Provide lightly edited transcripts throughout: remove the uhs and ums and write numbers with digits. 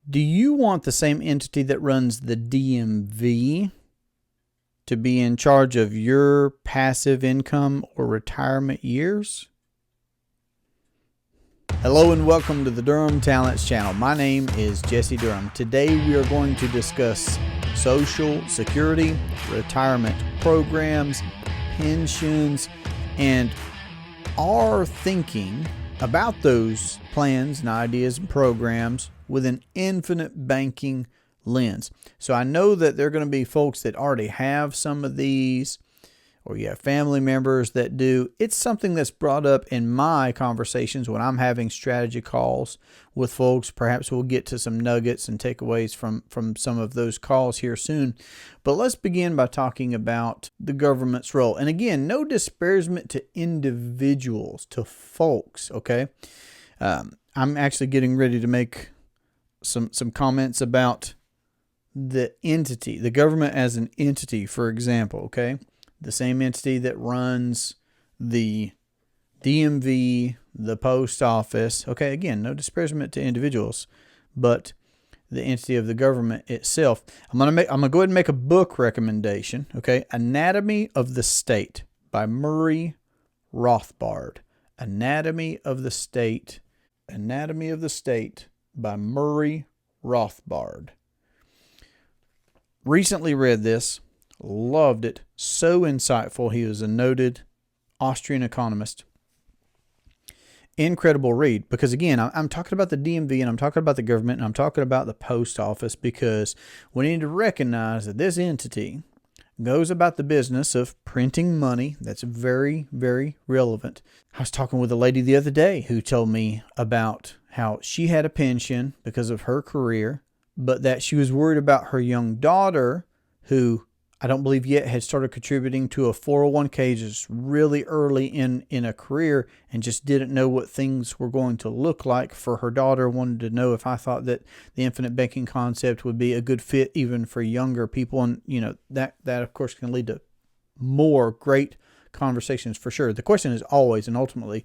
Do you want the same entity that runs the DMV to be in charge of your passive income or retirement years? Hello and welcome to the Durham Talents channel. My name is Jesse Durham. Today we are going to discuss Social Security, retirement programs, pensions, and our thinking about those plans and ideas and programs with an infinite banking lens. So I know that there are going to be folks that already have some of these, or you have family members that do. It's something that's brought up in my conversations when I'm having strategy calls with folks. Perhaps we'll get to some nuggets and takeaways from some of those calls here soon. But let's begin by talking about the government's role. And again, no disparagement to individuals, to folks, okay? I'm actually getting ready to make some comments about the entity, the government as an entity, for example, okay? The same entity that runs the DMV, the post office. Okay, again, no disparagement to individuals, but the entity of the government itself. I'm gonna go ahead and make a book recommendation. Okay, Anatomy of the State by Murray Rothbard. Anatomy of the State by Murray Rothbard. Recently read this. Loved it. So insightful. He was a noted Austrian economist. Incredible read. Because again, I'm talking about the DMV and I'm talking about the government and I'm talking about the post office because we need to recognize that this entity goes about the business of printing money. That's very, very relevant. I was talking with a lady the other day who told me about how she had a pension because of her career, but that she was worried about her young daughter who I don't believe yet had started contributing to a 401k just really early in a career and just didn't know what things were going to look like for her daughter. Wanted to know if I thought that the infinite banking concept would be a good fit even for younger people. And, you know, that of course can lead to more great conversations for sure. The question is always, and ultimately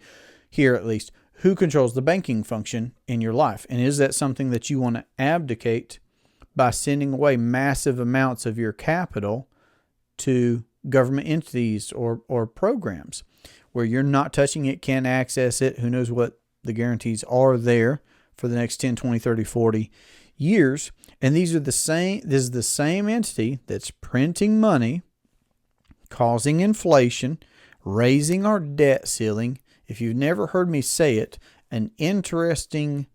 here at least, who controls the banking function in your life? And is that something that you want to abdicate by sending away massive amounts of your capital to government entities or programs where you're not touching it, can't access it? Who knows what the guarantees are there for the next 10, 20, 30, 40 years. And this is the same entity that's printing money, causing inflation, raising our debt ceiling. If you've never heard me say it, an interesting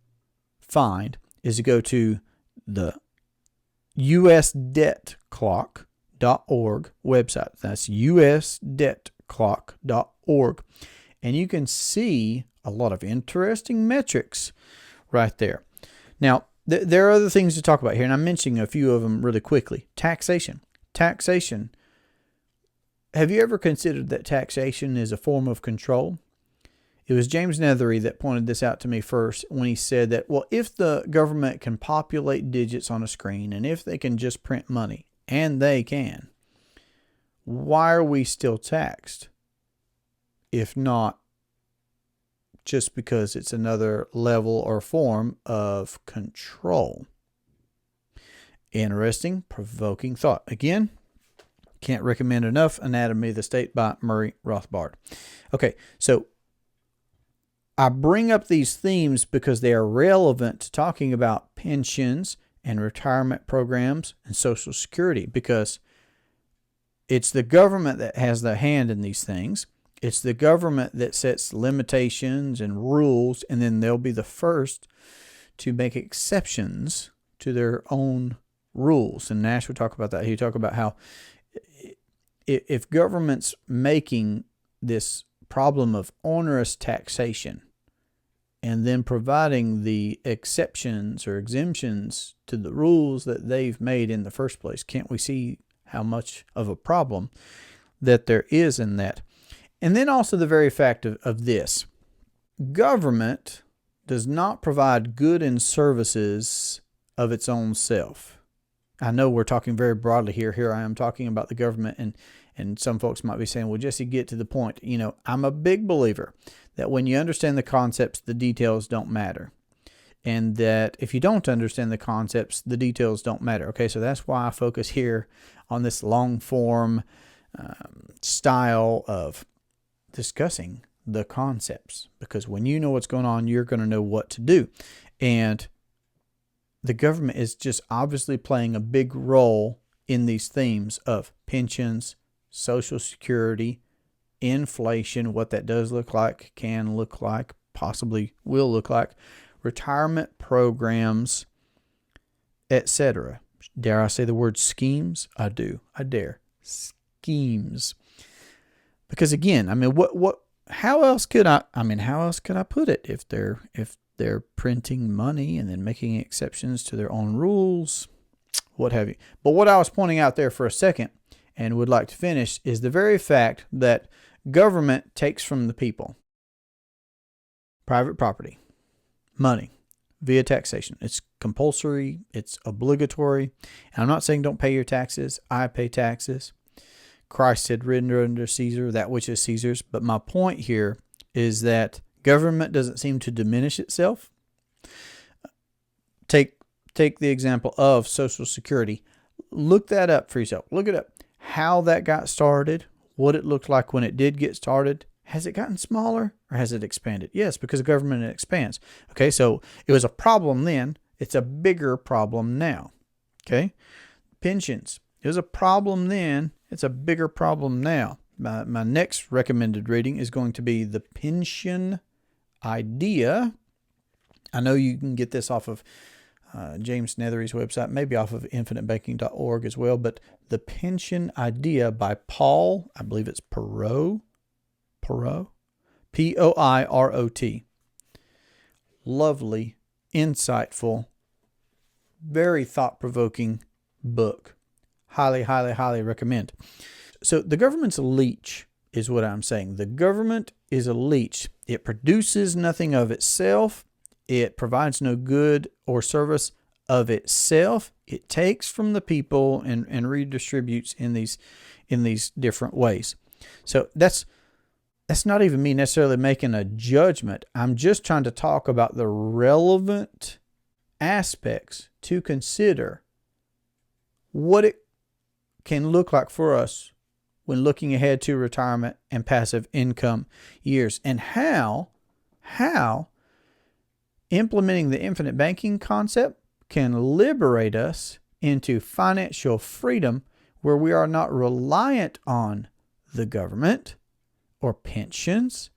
find is to go to the usdebtclock.org website. That's usdebtclock.org. And you can see a lot of interesting metrics right there. Now, there are other things to talk about here, and I'm mentioning a few of them really quickly. Taxation. Have you ever considered that taxation is a form of control? It was James Nethery that pointed this out to me first when he said that, well, if the government can populate digits on a screen and if they can just print money, and they can, why are we still taxed? If not just because it's another level or form of control. Interesting, provoking thought. Again, can't recommend enough Anatomy of the State by Murray Rothbard. Okay, so I bring up these themes because they are relevant to talking about pensions and retirement programs and Social Security, because it's the government that has the hand in these things. It's the government that sets limitations and rules, and then they'll be the first to make exceptions to their own rules. And Nash will talk about that. He'll talk about how if government's making this problem of onerous taxation and then providing the exceptions or exemptions to the rules that they've made in the first place, can't we see how much of a problem that there is in that? And then also the very fact of this. Government does not provide goods and services of its own self. I know we're talking very broadly here. Here I am talking about the government, and some folks might be saying, well, Jesse, get to the point. You know, I'm a big believer that when you understand the concepts, the details don't matter. and that if you don't understand the concepts, the details don't matter. Okay, so that's why I focus here on this long form style of discussing the concepts, because when you know what's going on, you're going to know what to do. And the government is just obviously playing a big role in these themes of pensions, Social Security, inflation, what that does look like, can look like, possibly will look like, retirement programs, etc. Dare I say the word schemes? I do. I dare. Schemes. Because again, I mean, how else could I put it if they're printing money and then making exceptions to their own rules, what have you. But what I was pointing out there for a second and would like to finish is the very fact that government takes from the people private property, money, via taxation. It's compulsory, it's obligatory. And I'm not saying don't pay your taxes. I pay taxes. Christ said, render unto Caesar that which is Caesar's. But my point here is that government doesn't seem to diminish itself. Take the example of Social Security. Look that up for yourself. Look it up. How that got started, what it looked like when it did get started. Has it gotten smaller or has it expanded? Yes, because government expands. Okay, so it was a problem then. It's a bigger problem now. Okay, pensions. It was a problem then. It's a bigger problem now. My next recommended reading is going to be The Pension Idea. I know you can get this off of James Nethery's website, maybe off of infinitebanking.org as well, but The Pension Idea by Paul, I believe it's Poirot, Poirot. Lovely, insightful, very thought-provoking book. Highly, highly, highly recommend. So the government's a leech is what I'm saying. The government is a leech. It produces nothing of itself. It provides no good or service of itself. It takes from the people and redistributes in these different ways. So that's not even me necessarily making a judgment. I'm just trying to talk about the relevant aspects to consider what it can look like for us when looking ahead to retirement and passive income years, and how implementing the infinite banking concept can liberate us into financial freedom where we are not reliant on the government or pensions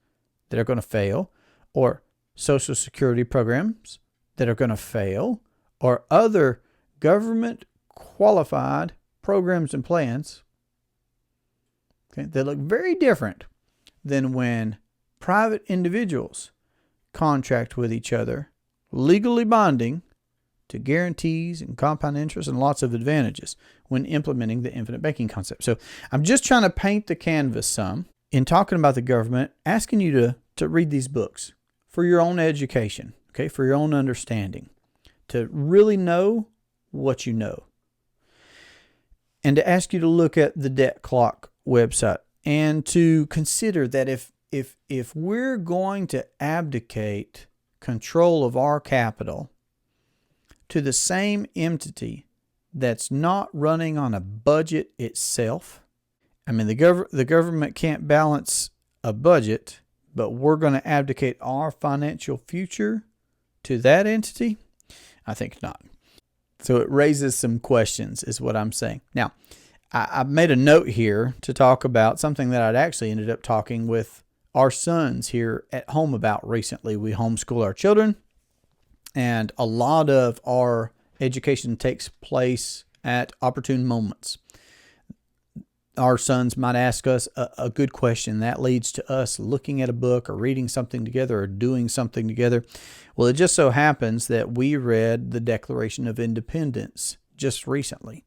that are going to fail, or Social Security programs that are going to fail, or other government qualified programs and plans, okay, that look very different than when private individuals contract with each other, legally binding to guarantees and compound interest and lots of advantages when implementing the infinite banking concept. So I'm just trying to paint the canvas some in talking about the government, asking you to read these books for your own education, okay, for your own understanding, to really know what you know. And to ask you to look at the Debt Clock website and to consider that if we're going to abdicate control of our capital to the same entity that's not running on a budget itself, I mean, the government can't balance a budget, but we're going to abdicate our financial future to that entity? I think not. So it raises some questions is what I'm saying. Now, I made a note here to talk about something that I'd actually ended up talking with our sons here at home about recently. We homeschool our children, and a lot of our education takes place at opportune moments. Our sons might ask us a good question that leads to us looking at a book or reading something together or doing something together. Well, it just so happens that we read the Declaration of Independence just recently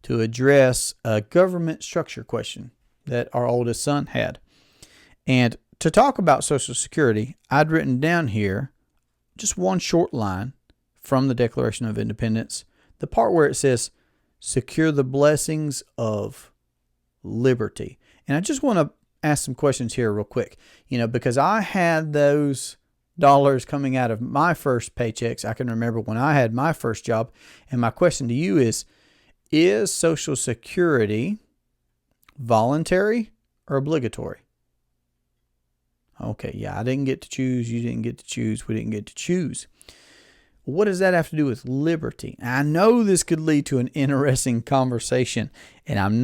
to address a government structure question that our oldest son had. And to talk about Social Security, I'd written down here just one short line from the Declaration of Independence, the part where it says, secure the blessings of liberty. And I just want to ask some questions here real quick, because I had those dollars coming out of my first paychecks. I can remember when I had my first job. And my question to you is Social Security voluntary or obligatory? Okay, yeah, I didn't get to choose. You didn't get to choose. We didn't get to choose. What does that have to do with liberty? I know this could lead to an interesting conversation, and I'm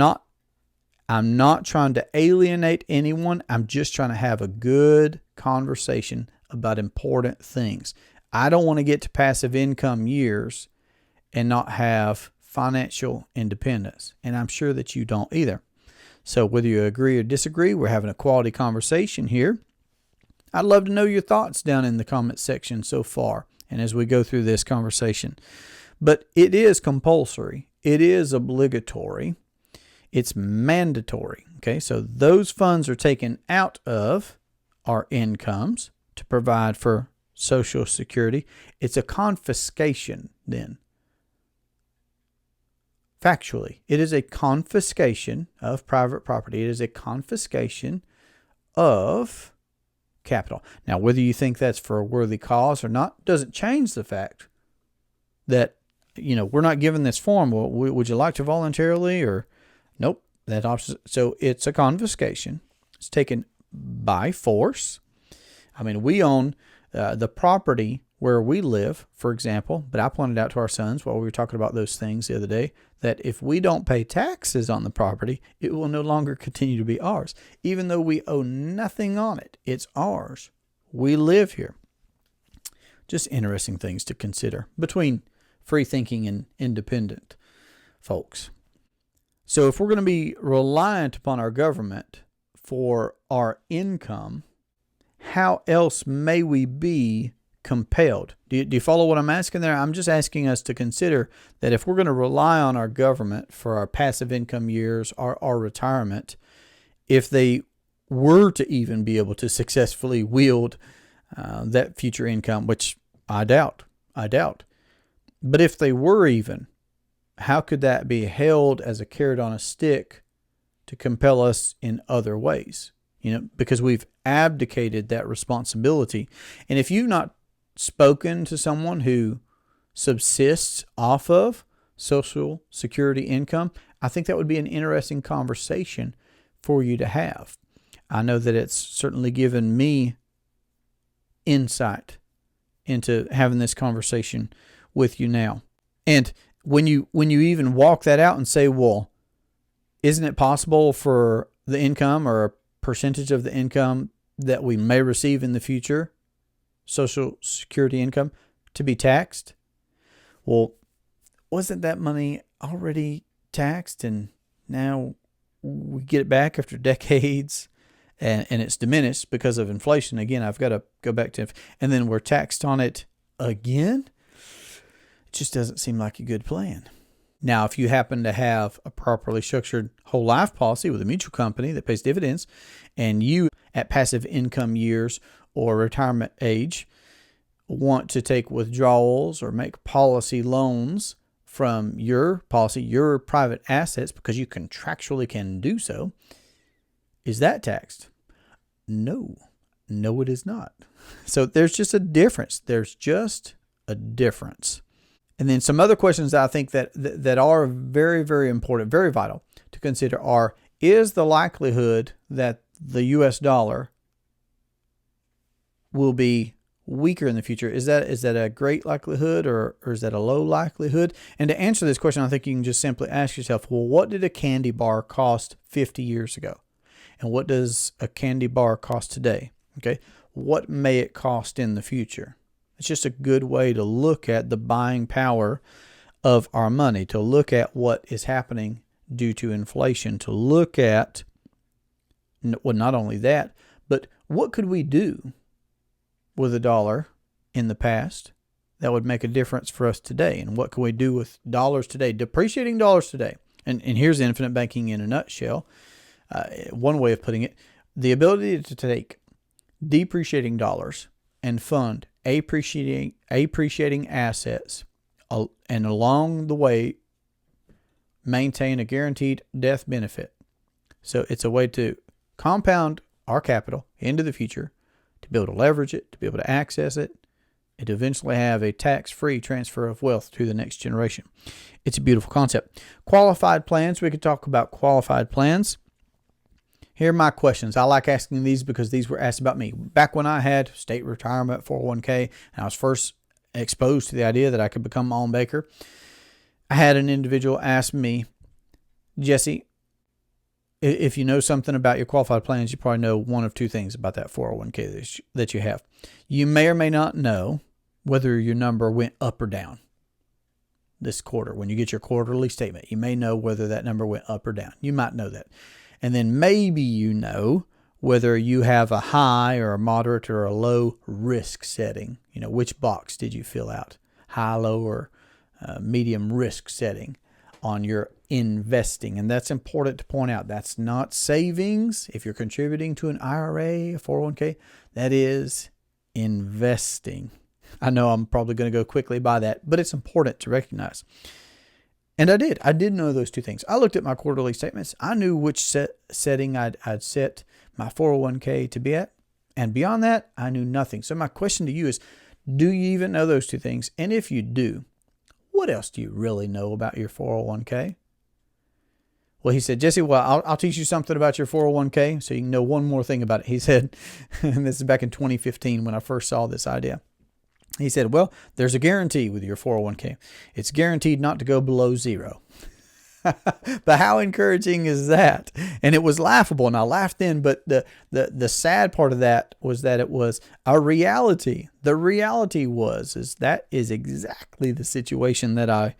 not trying to alienate anyone. I'm just trying to have a good conversation about important things. I don't want to get to passive income years and not have financial independence, and I'm sure that you don't either. So whether you agree or disagree, we're having a quality conversation here. I'd love to know your thoughts down in the comment section so far and as we go through this conversation. But it is compulsory. It is obligatory. It's mandatory. Okay, so those funds are taken out of our incomes to provide for Social Security. It's a confiscation then. Factually, it is a confiscation of private property. It is a confiscation of capital. Now, whether you think that's for a worthy cause or not doesn't change the fact that, we're not given this form. Well, would you like to voluntarily or nope, that option. So it's a confiscation. It's taken by force. I mean, we own the property where we live, for example, but I pointed out to our sons while we were talking about those things the other day that if we don't pay taxes on the property, it will no longer continue to be ours. Even though we owe nothing on it, it's ours. We live here. Just interesting things to consider between free thinking and independent folks. So if we're going to be reliant upon our government for our income, how else may we be compelled? Do you follow what I'm asking there? I'm just asking us to consider that if we're going to rely on our government for our passive income years, our retirement, if they were to even be able to successfully wield that future income, which I doubt. But if they were even, how could that be held as a carrot on a stick to compel us in other ways? Because we've abdicated that responsibility. And if you've not spoken to someone who subsists off of Social Security income, I think that would be an interesting conversation for you to have. I know that it's certainly given me insight into having this conversation with you now. And when you even walk that out and say, well, isn't it possible for the income or a percentage of the income that we may receive in the future, Social Security income, to be taxed? Well, wasn't that money already taxed and now we get it back after decades and it's diminished because of inflation? Again, I've got to go back to, and then we're taxed on it again? It just doesn't seem like a good plan. Now, if you happen to have a properly structured whole life policy with a mutual company that pays dividends, and you at passive income years or retirement age want to take withdrawals or make policy loans from your policy, your private assets, because you contractually can do so, is that taxed? No, it is not. So there's just a difference. And then some other questions that I think that are very, very important, very vital to consider are, is the likelihood that the U.S. dollar will be weaker in the future? Is that a great likelihood or is that a low likelihood? And to answer this question, I think you can just simply ask yourself, well, what did a candy bar cost 50 years ago? And what does a candy bar cost today? Okay. What may it cost in the future? It's just a good way to look at the buying power of our money, to look at what is happening due to inflation, to look at, well, not only that, but what could we do with a dollar in the past that would make a difference for us today? And what can we do with dollars today, depreciating dollars today? And here's infinite banking in a nutshell. One way of putting it, the ability to take depreciating dollars and fund appreciating assets, and along the way maintain a guaranteed death benefit. So it's a way to compound our capital into the future, to to be able to leverage it, to be able to access it, and to eventually have a tax-free transfer of wealth to the next generation. It's a beautiful concept. Qualified plans. We could talk about qualified plans. Here are my questions. I like asking these because these were asked about me. Back when I had state retirement, 401k, and I was first exposed to the idea that I could become my own baker, I had an individual ask me, Jesse, if you know something about your qualified plans, you probably know one of two things about that 401k that you have. You may or may not know whether your number went up or down this quarter. When you get your quarterly statement, you may know whether that number went up or down. You might know that. And then maybe you know whether you have a high or a moderate or a low risk setting. You know, which box did you fill out? High, low, or medium risk setting on your investing. And that's important to point out. That's not savings. If you're contributing to an IRA, a 401k, that is investing. I know I'm probably going to go quickly by that, but it's important to recognize. And I did know those two things. I looked at my quarterly statements. I knew which setting I'd set my 401k to be at. And beyond that, I knew nothing. So my question to you is, do you even know those two things? And if you do, what else do you really know about your 401k? Well, he said, Jesse, well, I'll teach you something about your 401k so you can know one more thing about it. He said, and this is back in 2015 when I first saw this idea. He said, well, there's a guarantee with your 401k. It's guaranteed not to go below zero. But how encouraging is that? And it was laughable, and I laughed then, but the sad part of that was that it was a reality. The reality is that is exactly the situation that I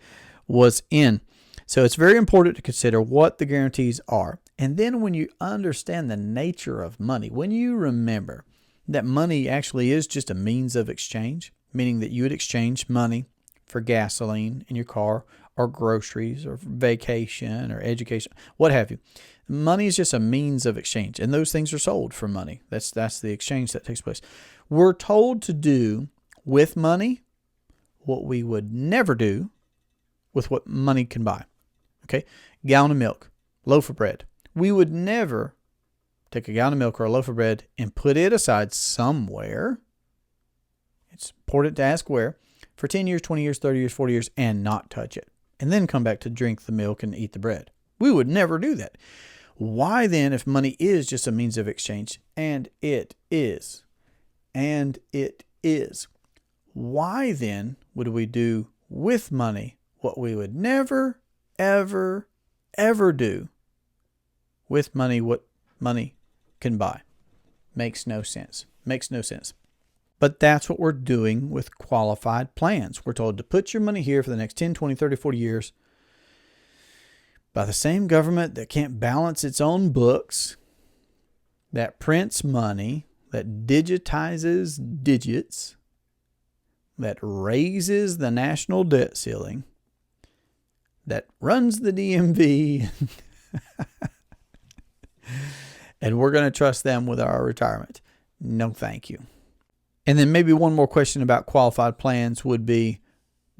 was in. So it's very important to consider what the guarantees are. And then when you understand the nature of money, when you remember that money actually is just a means of exchange, meaning that you would exchange money for gasoline in your car or groceries or vacation or education, what have you. Money is just a means of exchange, and those things are sold for money. That's the exchange that takes place. We're told to do with money what we would never do with what money can buy. Okay, gallon of milk, loaf of bread. We would never take a gallon of milk or a loaf of bread and put it aside somewhere. It's important to ask where, for 10 years, 20 years, 30 years, 40 years, and not touch it. And then come back to drink the milk and eat the bread. We would never do that. Why then, if money is just a means of exchange, and it is, why then would we do with money what we would never, ever, ever do with money what money can buy? Makes no sense. Makes no sense. But that's what we're doing with qualified plans. We're told to put your money here for the next 10, 20, 30, 40 years by the same government that can't balance its own books, that prints money, that digitizes digits, that raises the national debt ceiling, that runs the DMV, and we're going to trust them with our retirement. No, thank you. And then maybe one more question about qualified plans would be,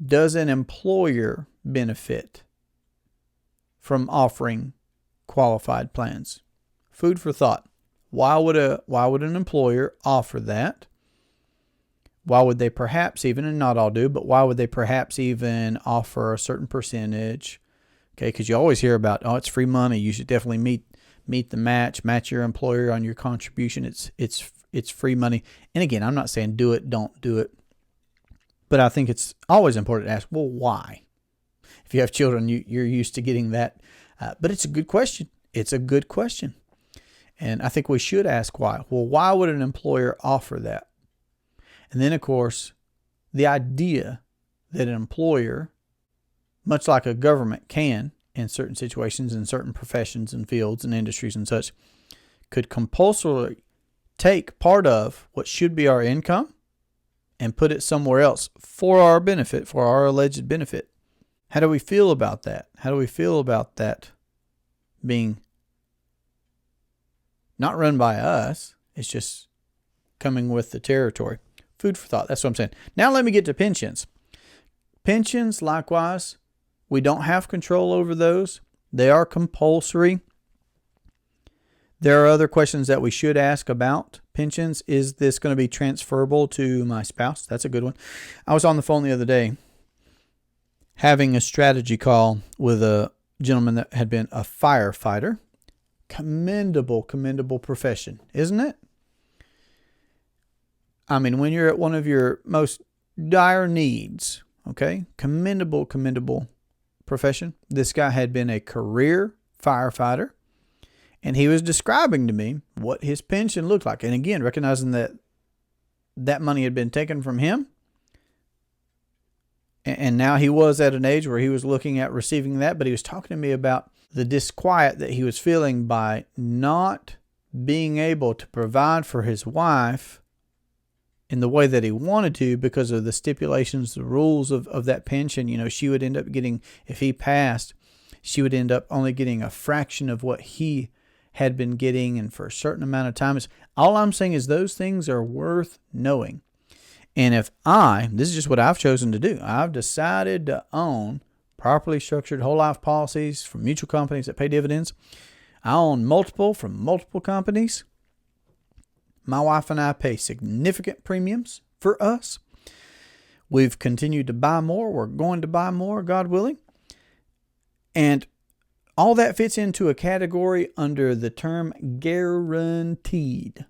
does an employer benefit from offering qualified plans? Food for thought. Why would an employer offer that? Why would they perhaps even, and not all do, but why would they perhaps even offer a certain percentage? Okay, because you always hear about, oh, it's free money. You should definitely meet the match your employer on your contribution. It's free money. And again, I'm not saying do it, don't do it. But I think it's always important to ask, well, why? If you have children, you're used to getting that. But it's a good question. It's a good question. And I think we should ask why. Well, why would an employer offer that? And then, of course, the idea that an employer, much like a government can in certain situations, in certain professions and fields and industries and such, could compulsorily take part of what should be our income and put it somewhere else for our benefit, for our alleged benefit. How do we feel about that? How do we feel about that being not run by us? It's just coming with the territory. Food for thought. That's what I'm saying. Now let me get to pensions. Pensions, likewise, we don't have control over those. They are compulsory. There are other questions that we should ask about pensions. Is this going to be transferable to my spouse? That's a good one. I was on the phone the other day having a strategy call with a gentleman that had been a firefighter. Commendable profession, isn't it? I mean, when you're at one of your most dire needs, okay, commendable profession. This guy had been a career firefighter, and he was describing to me what his pension looked like. And again, recognizing that that money had been taken from him, and now he was at an age where he was looking at receiving that, but he was talking to me about the disquiet that he was feeling by not being able to provide for his wife in the way that he wanted to because of the stipulations, the rules of that pension. You know, she would end up getting, if he passed, she would end up only getting a fraction of what he had been getting, and for a certain amount of time. All I'm saying is those things are worth knowing. And this is just what I've chosen to do. I've decided to own properly structured whole life policies from mutual companies that pay dividends. I own multiple from multiple companies. My wife and I pay significant premiums for us. We've continued to buy more. We're going to buy more, God willing. And all that fits into a category under the term guaranteed.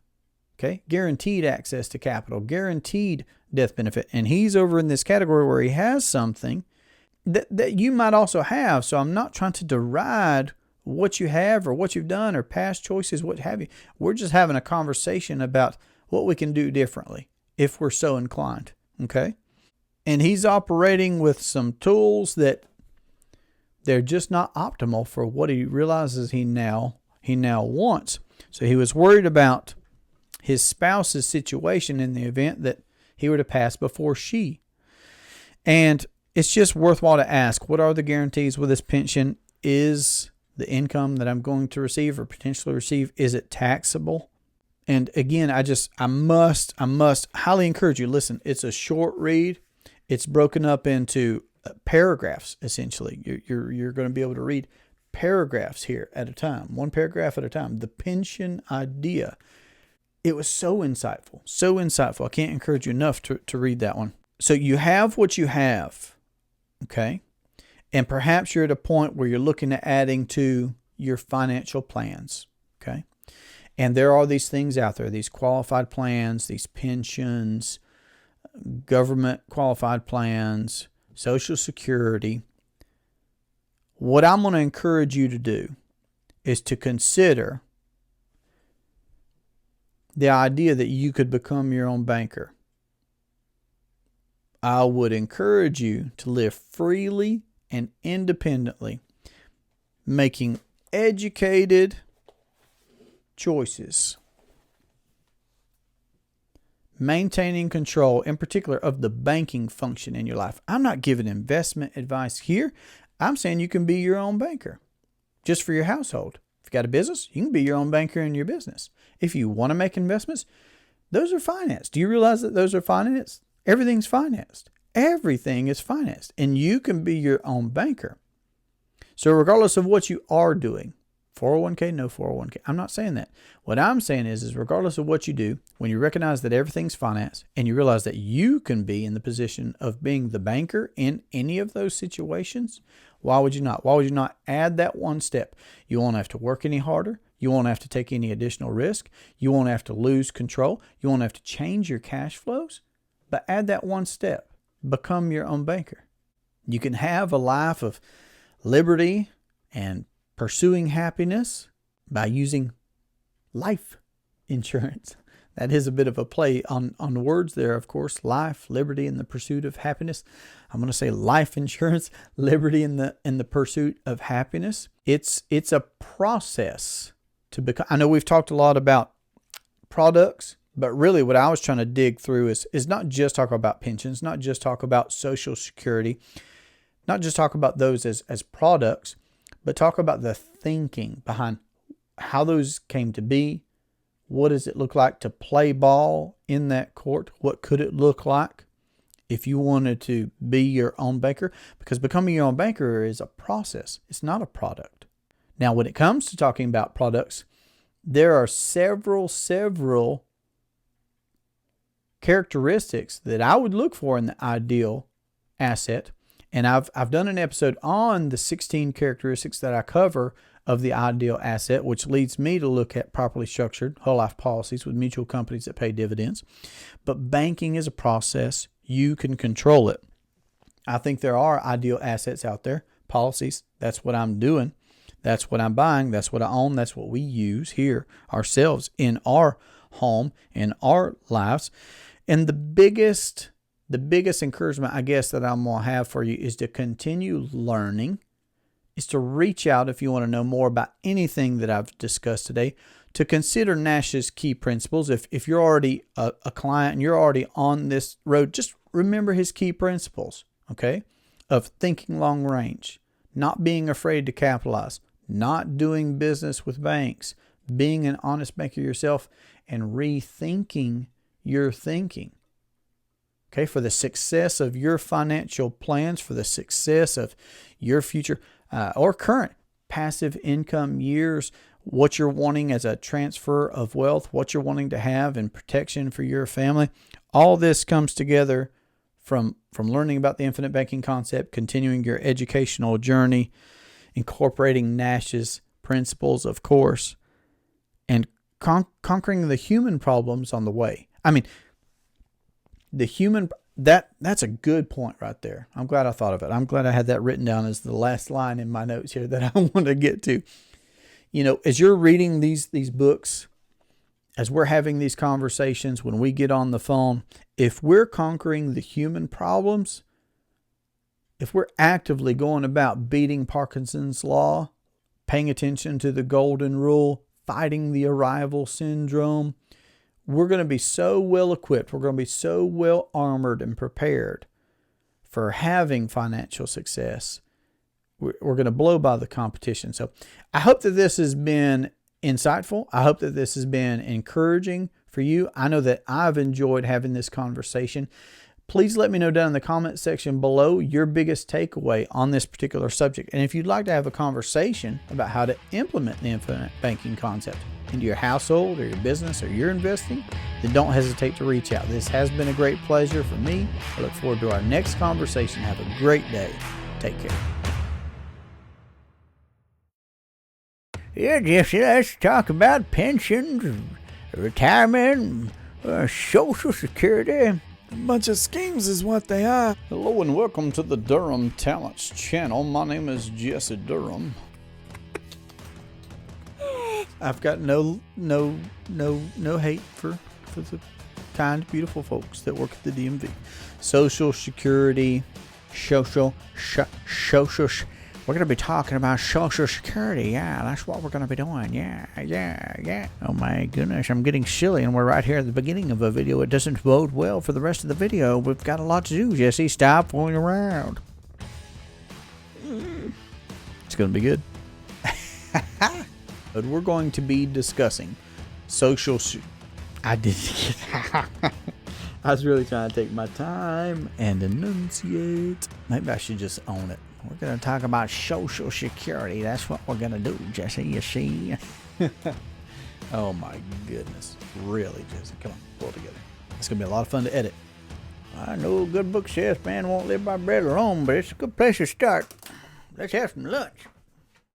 Okay? Guaranteed access to capital, guaranteed death benefit. And he's over in this category where he has something that you might also have. So I'm not trying to deride what you have or what you've done or past choices, what have you. We're just having a conversation about what we can do differently if we're so inclined. Okay? And he's operating with some tools that they're just not optimal for what he realizes he now wants. So he was worried about his spouse's situation in the event that he were to pass before she. And it's just worthwhile to ask, what are the guarantees with this pension? Is the income that I'm going to receive or potentially receive, is it taxable? And again, I must highly encourage you. Listen, it's a short read. It's broken up into paragraphs, essentially. You're going to be able to read paragraphs here at a time, one paragraph at a time. The pension idea. It was so insightful. I can't encourage you enough to read that one. So you have what you have, okay? And perhaps you're at a point where you're looking at adding to your financial plans, okay? And there are these things out there, these qualified plans, these pensions, government qualified plans, Social Security. What I'm going to encourage you to do is to consider the idea that you could become your own banker. I would encourage you to live freely and independently, making educated choices, maintaining control, in particular, of the banking function in your life. I'm not giving investment advice here. I'm saying you can be your own banker just for your household. If you've got a business, you can be your own banker in your business. If you want to make investments, those are financed. Do you realize that those are financed? Everything's financed. Everything is financed. And you can be your own banker. So regardless of what you are doing, 401k, no 401k, I'm not saying that. What I'm saying is regardless of what you do, when you recognize that everything's financed and you realize that you can be in the position of being the banker in any of those situations, why would you not? Why would you not add that one step? You won't have to work any harder. You won't have to take any additional risk. You won't have to lose control. You won't have to change your cash flows. But add that one step. Become your own banker. You can have a life of liberty and pursuing happiness by using life insurance. That is a bit of a play on words there, of course. Life, liberty, and the pursuit of happiness. I'm going to say life insurance, liberty, in the pursuit of happiness. It's a process to become. I know we've talked a lot about products, but really what I was trying to dig through is not just talk about pensions, not just talk about Social Security, not just talk about those as products, but talk about the thinking behind how those came to be. What does it look like to play ball in that court? What could it look like if you wanted to be your own banker? Because becoming your own banker is a process. It's not a product. Now, when it comes to talking about products, there are several characteristics that I would look for in the ideal asset. And I've done an episode on the 16 characteristics that I cover of the ideal asset, which leads me to look at properly structured whole life policies with mutual companies that pay dividends. But banking is a process. You can control it. I think there are ideal assets out there, policies. That's what I'm doing. That's what I'm buying. That's what I own. That's what we use here ourselves in our home, in our lives. And the biggest encouragement, I guess, that I'm going to have for you is to continue learning, is to reach out if you want to know more about anything that I've discussed today, to consider Nash's key principles. If you're already a client and you're already on this road, just remember his key principles, okay, of thinking long range, not being afraid to capitalize, not doing business with banks, being an honest banker yourself, and rethinking your thinking. Okay, for the success of your financial plans, for the success of your future or current passive income years, what you're wanting as a transfer of wealth, what you're wanting to have in protection for your family. All this comes together from learning about the infinite banking concept, continuing your educational journey, incorporating Nash's principles, of course, and conquering the human problems on the way. I mean, that's a good point right there. I'm glad I thought of it. I'm glad I had that written down as the last line in my notes here that I want to get to. You know, as you're reading these books, as we're having these conversations, when we get on the phone, if we're conquering the human problems, if we're actively going about beating Parkinson's law, paying attention to the golden rule, fighting the arrival syndrome, we're going to be so well equipped. We're going to be so well armored and prepared for having financial success. We're going to blow by the competition. So I hope that this has been insightful. I hope that this has been encouraging for you. I know that I've enjoyed having this conversation. Please let me know down in the comment section below your biggest takeaway on this particular subject. And if you'd like to have a conversation about how to implement the infinite banking concept into your household or your business or your investing, then don't hesitate to reach out. This has been a great pleasure for me. I look forward to our next conversation. Have a great day. Take care. Yeah, Jesse, let's talk about pensions, retirement, Social Security. A bunch of schemes is what they are. Hello and welcome to the Durham Talents channel. My name is Jesse Durham. I've got no hate for the kind, beautiful folks that work at the DMV. Social Security, we're going to be talking about Social Security. Yeah, that's what we're going to be doing. Yeah. Oh my goodness, I'm getting silly and we're right here at the beginning of a video. It doesn't bode well for the rest of the video. We've got a lot to do, Jesse. Stop fooling around. It's going to be good. But we're going to be discussing I was really trying to take my time and enunciate. Maybe I should just own it. We're going to talk about Social Security. That's what we're going to do, Jesse, you see. Oh, my goodness. Really, Jesse. Come on, pull it together. It's going to be a lot of fun to edit. I know a good book says man won't live by bread alone, but it's a good place to start. Let's have some lunch.